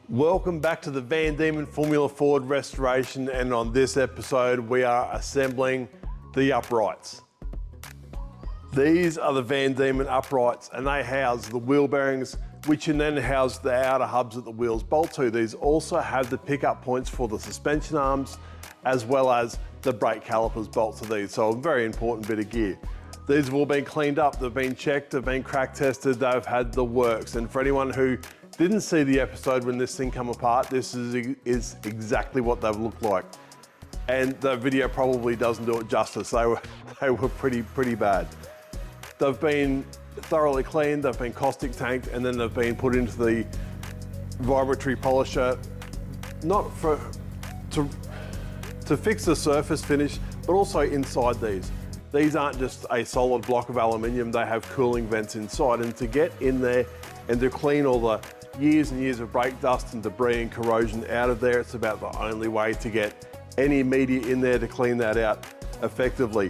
Welcome back to the Van Diemen Formula Ford restoration, and on this episode we are assembling the uprights. These are the Van Diemen uprights and they house the wheel bearings which can then house the outer hubs that the wheels bolt to. These also have the pickup points for the suspension arms as well as the brake calipers bolt to these, so a very important bit of gear. These have all been cleaned up, they've been checked, they've been crack tested, they've had the works, and for anyone who didn't see the episode when this thing come apart, this is exactly what they've looked like. And the video probably doesn't do it justice. They were pretty bad. They've been thoroughly cleaned, they've been caustic tanked, and then they've been put into the vibratory polisher, not to fix the surface finish, but also inside these. These aren't just a solid block of aluminium, they have cooling vents inside, and to get in there and to clean all the years and years of brake dust and debris and corrosion out of there, it's about the only way to get any media in there to clean that out effectively.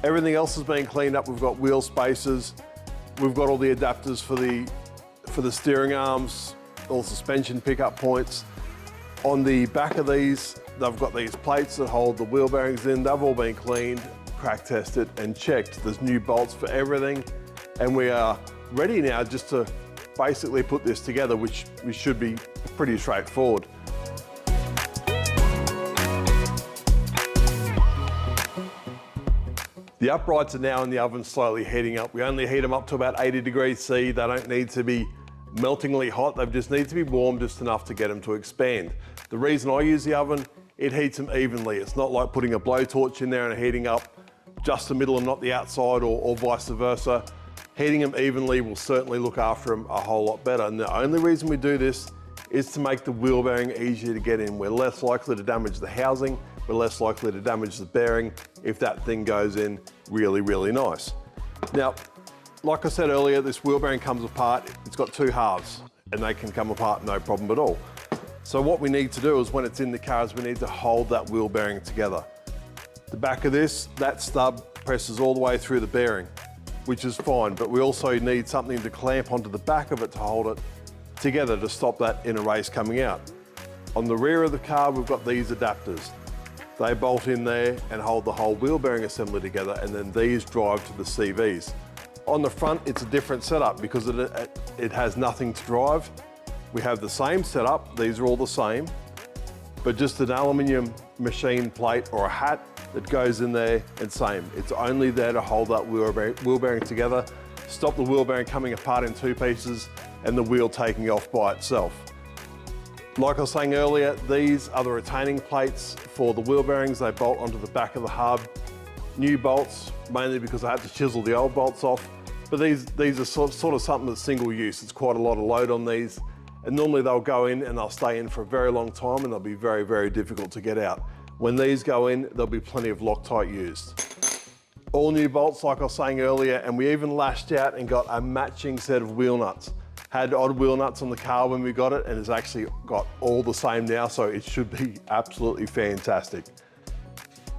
Everything else has been cleaned up. We've got wheel spacers, we've got all the adapters for the steering arms, all suspension pickup points. On the back of these, they've got these plates that hold the wheel bearings in. They've all been cleaned, crack tested and checked. There's new bolts for everything, and we are ready now just to basically put this together, which should be pretty straightforward. The uprights are now in the oven slowly heating up. We only heat them up to about 80 degrees C. They don't need to be meltingly hot, they just need to be warm just enough to get them to expand. The reason I use the oven, it heats them evenly. It's not like putting a blowtorch in there and heating up just the middle and not the outside, or vice versa. Heating them evenly will certainly look after them a whole lot better. And the only reason we do this is to make the wheel bearing easier to get in. We're less likely to damage the housing, we're less likely to damage the bearing if that thing goes in really nice. Now, like I said earlier, this wheel bearing comes apart. It's got two halves and they can come apart no problem at all. So what we need to do is when it's in the car is we need to hold that wheel bearing together. The back of this, that stub presses all the way through the bearing, which is fine, but we also need something to clamp onto the back of it to hold it together to stop that inner race coming out. On the rear of the car, we've got these adapters. They bolt in there and hold the whole wheel bearing assembly together, and then these drive to the CVs. On the front, it's a different setup because it has nothing to drive. We have the same setup, these are all the same, but just an aluminium machine plate or a hat that goes in there and same. It's only there to hold that wheel bearing together, stop the wheel bearing coming apart in two pieces and the wheel taking off by itself. Like I was saying earlier, these are the retaining plates for the wheel bearings. They bolt onto the back of the hub. New bolts, mainly because I had to chisel the old bolts off, but these are sort of something that's single use. It's quite a lot of load on these, and normally they'll go in and they'll stay in for a very long time and they'll be very difficult to get out. When these go in, there'll be plenty of Loctite used. All new bolts, like I was saying earlier, and we even lashed out and got a matching set of wheel nuts. Had odd wheel nuts on the car when we got it, and it's actually got all the same now, so it should be absolutely fantastic.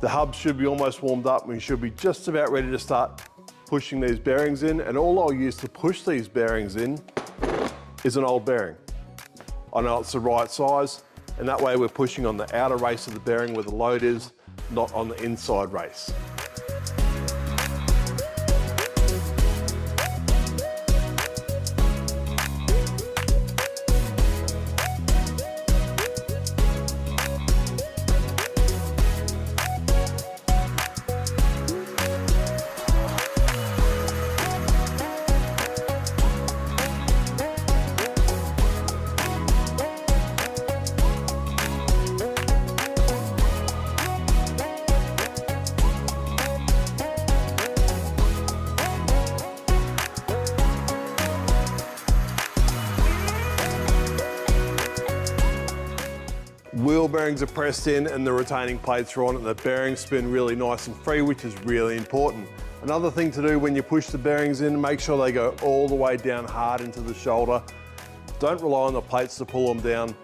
The hub should be almost warmed up and we should be just about ready to start pushing these bearings in, and all I'll use to push these bearings in is an old bearing. I know it's the right size, and that way we're pushing on the outer race of the bearing where the load is, not on the inside race. Wheel bearings are pressed in and the retaining plates are on and the bearings spin really nice and free, which is really important. Another thing to do when you push the bearings in, make sure they go all the way down hard into the shoulder. Don't rely on the plates to pull them down.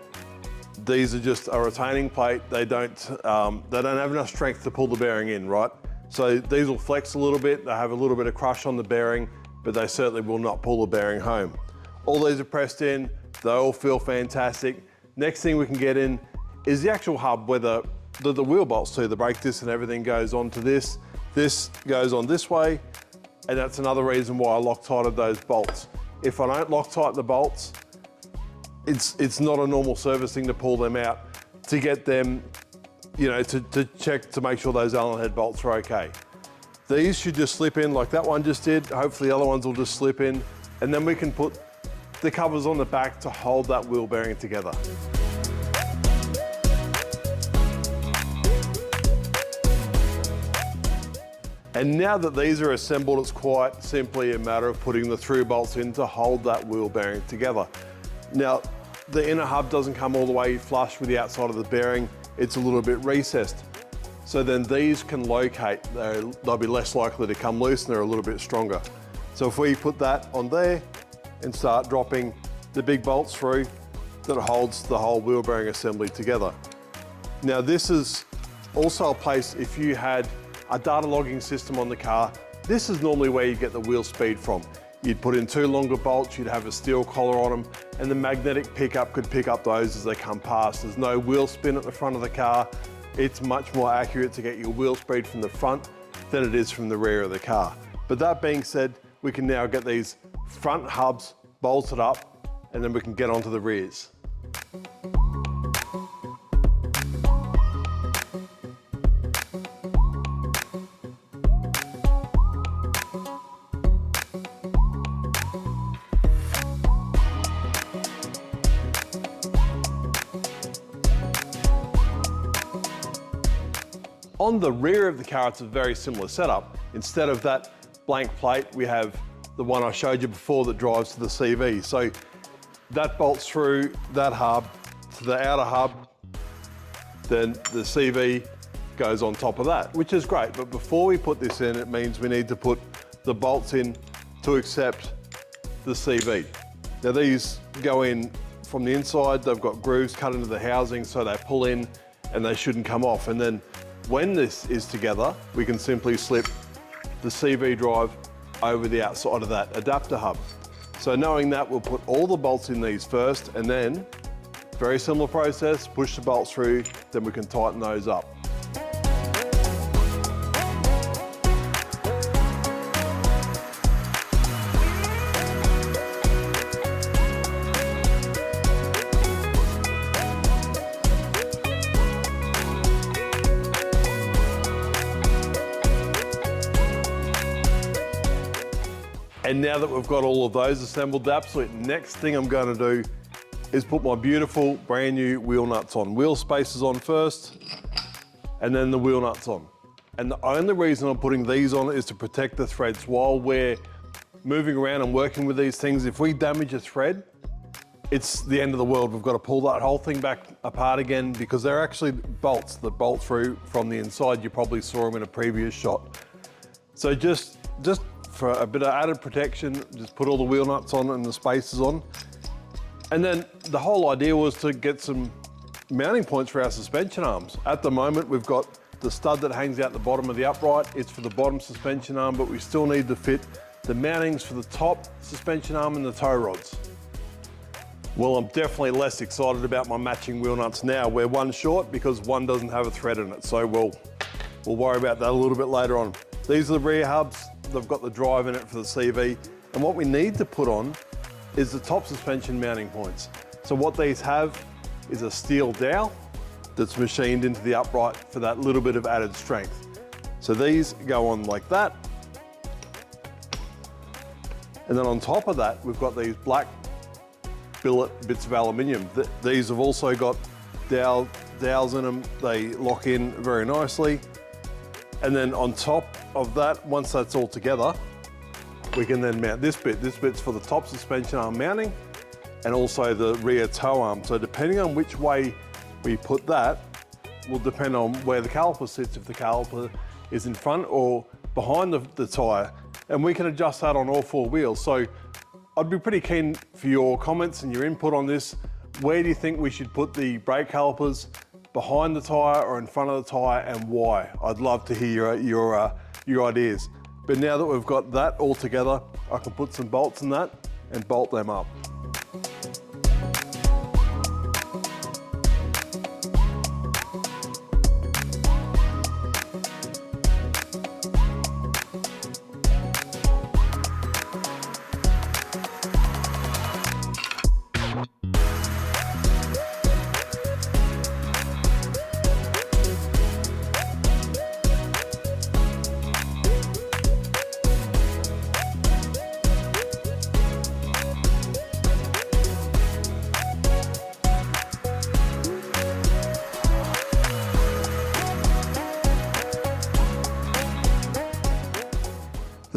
These are just a retaining plate. They don't have enough strength to pull the bearing in, right? So these will flex a little bit, they have a little bit of crush on the bearing, but they certainly will not pull the bearing home. All these are pressed in, they all feel fantastic. Next thing we can get in is the actual hub where the wheel bolts to, the brake disc and everything goes onto this. This goes on this way, and that's another reason why I Loctited those bolts. If I don't Loctite the bolts, it's not a normal service thing to pull them out to get them, you know, to check to make sure those Allen head bolts are okay. These should just slip in like that one just did. Hopefully the other ones will just slip in, and then we can put the covers on the back to hold that wheel bearing together. And now that these are assembled, it's quite simply a matter of putting the through bolts in to hold that wheel bearing together. Now, the inner hub doesn't come all the way flush with the outside of the bearing. It's a little bit recessed. So then these can locate, they'll be less likely to come loose and they're a little bit stronger. So if we put that on there and start dropping the big bolts through, that holds the whole wheel bearing assembly together. Now this is also a place, if you had a data logging system on the car, this is normally where you get the wheel speed from. You'd put in 2 longer bolts, you'd have a steel collar on them, and the magnetic pickup could pick up those as they come past. There's no wheel spin at the front of the car. It's much more accurate to get your wheel speed from the front than it is from the rear of the car. But that being said, we can now get these front hubs bolted up, and then we can get onto the rears. On the rear of the car, it's a very similar setup. Instead of that blank plate, we have the one I showed you before that drives to the CV. So that bolts through that hub to the outer hub, then the CV goes on top of that, which is great. But before we put this in, it means we need to put the bolts in to accept the CV. Now these go in from the inside, they've got grooves cut into the housing so they pull in and they shouldn't come off. And then when this is together, we can simply slip the CV drive over the outside of that adapter hub. So knowing that, we'll put all the bolts in these first, and then, very similar process, push the bolts through, then we can tighten those up. And now that we've got all of those assembled, the absolute next thing I'm going to do is put my beautiful brand new wheel nuts on. Wheel spacers on first, and then the wheel nuts on. And the only reason I'm putting these on is to protect the threads while we're moving around and working with these things. If we damage a thread, it's the end of the world. We've got to pull that whole thing back apart again, because they're actually bolts that bolt through from the inside. You probably saw them in a previous shot. So just for a bit of added protection, just put all the wheel nuts on and the spacers on. And then the whole idea was to get some mounting points for our suspension arms. At the moment, we've got the stud that hangs out the bottom of the upright. It's for the bottom suspension arm, but we still need to fit the mountings for the top suspension arm and the tow rods. Well, I'm definitely less excited about my matching wheel nuts now. We're one short because one doesn't have a thread in it, so we'll worry about that a little bit later on. These are the rear hubs. They've got the drive in it for the CV. And what we need to put on is the top suspension mounting points. So what these have is a steel dowel that's machined into the upright for that little bit of added strength. So these go on like that. And then on top of that, we've got these black billet bits of aluminium. These have also got dowels in them. They lock in very nicely. And then on top of that, once that's all together, we can then mount this bit. This bit's for the top suspension arm mounting and also the rear tow arm. So depending on which way we put that will depend on where the caliper sits, if the caliper is in front or behind the tyre. And we can adjust that on all 4 wheels. So I'd be pretty keen for your comments and your input on this. Where do you think we should put the brake calipers? Behind the tyre or in front of the tyre, and why? I'd love to hear your ideas. But now that we've got that all together, I can put some bolts in that and bolt them up.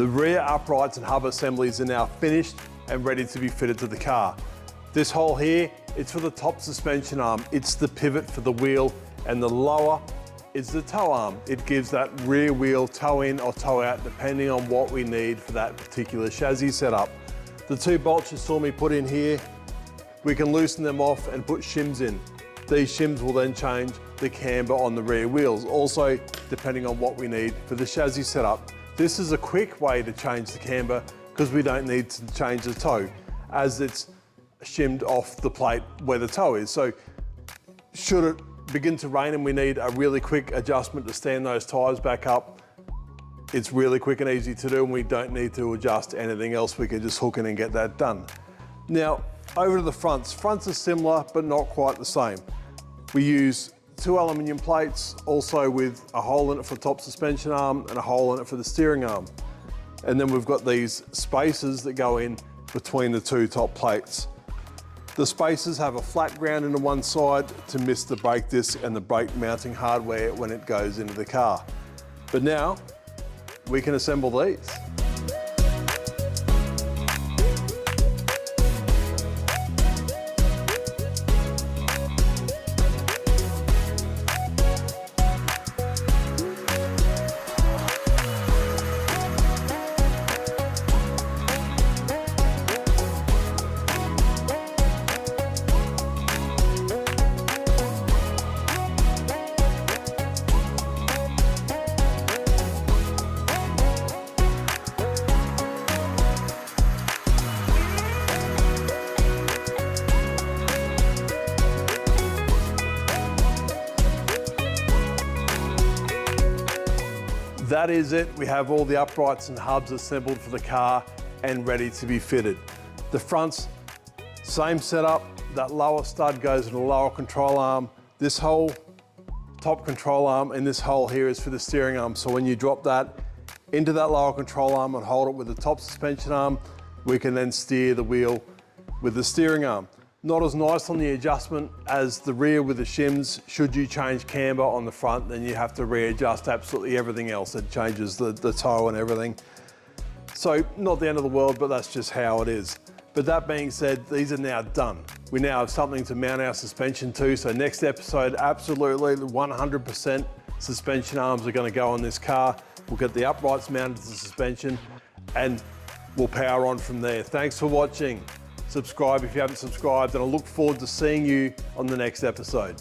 The rear uprights and hub assemblies are now finished and ready to be fitted to the car. This hole here, it's for the top suspension arm. It's the pivot for the wheel, and the lower is the toe arm. It gives that rear wheel toe in or toe out depending on what we need for that particular chassis setup. The 2 bolts you saw me put in here, we can loosen them off and put shims in. These shims will then change the camber on the rear wheels, also depending on what we need for the chassis setup. This is a quick way to change the camber because we don't need to change the toe as it's shimmed off the plate where the toe is. So should it begin to rain and we need a really quick adjustment to stand those tyres back up, it's really quick and easy to do, and we don't need to adjust anything else. We can just hook in and get that done. Now, over to the fronts. Fronts are similar, but not quite the same. We use 2 aluminium plates, also with a hole in it for the top suspension arm and a hole in it for the steering arm. And then we've got these spacers that go in between the 2 top plates. The spacers have a flat ground into one side to miss the brake disc and the brake mounting hardware when it goes into the car. But now, we can assemble these. That is it. We have all the uprights and hubs assembled for the car and ready to be fitted. The fronts, same setup. That lower stud goes in the lower control arm. This whole top control arm and this hole here is for the steering arm. So when you drop that into that lower control arm and hold it with the top suspension arm, we can then steer the wheel with the steering arm. Not as nice on the adjustment as the rear with the shims. Should you change camber on the front, then you have to readjust absolutely everything else. It changes the toe and everything. So not the end of the world, but that's just how it is. But that being said, these are now done. We now have something to mount our suspension to. So next episode, absolutely 100% suspension arms are going to go on this car. We'll get the uprights mounted to the suspension and we'll power on from there. Thanks for watching. Subscribe if you haven't subscribed, and I look forward to seeing you on the next episode.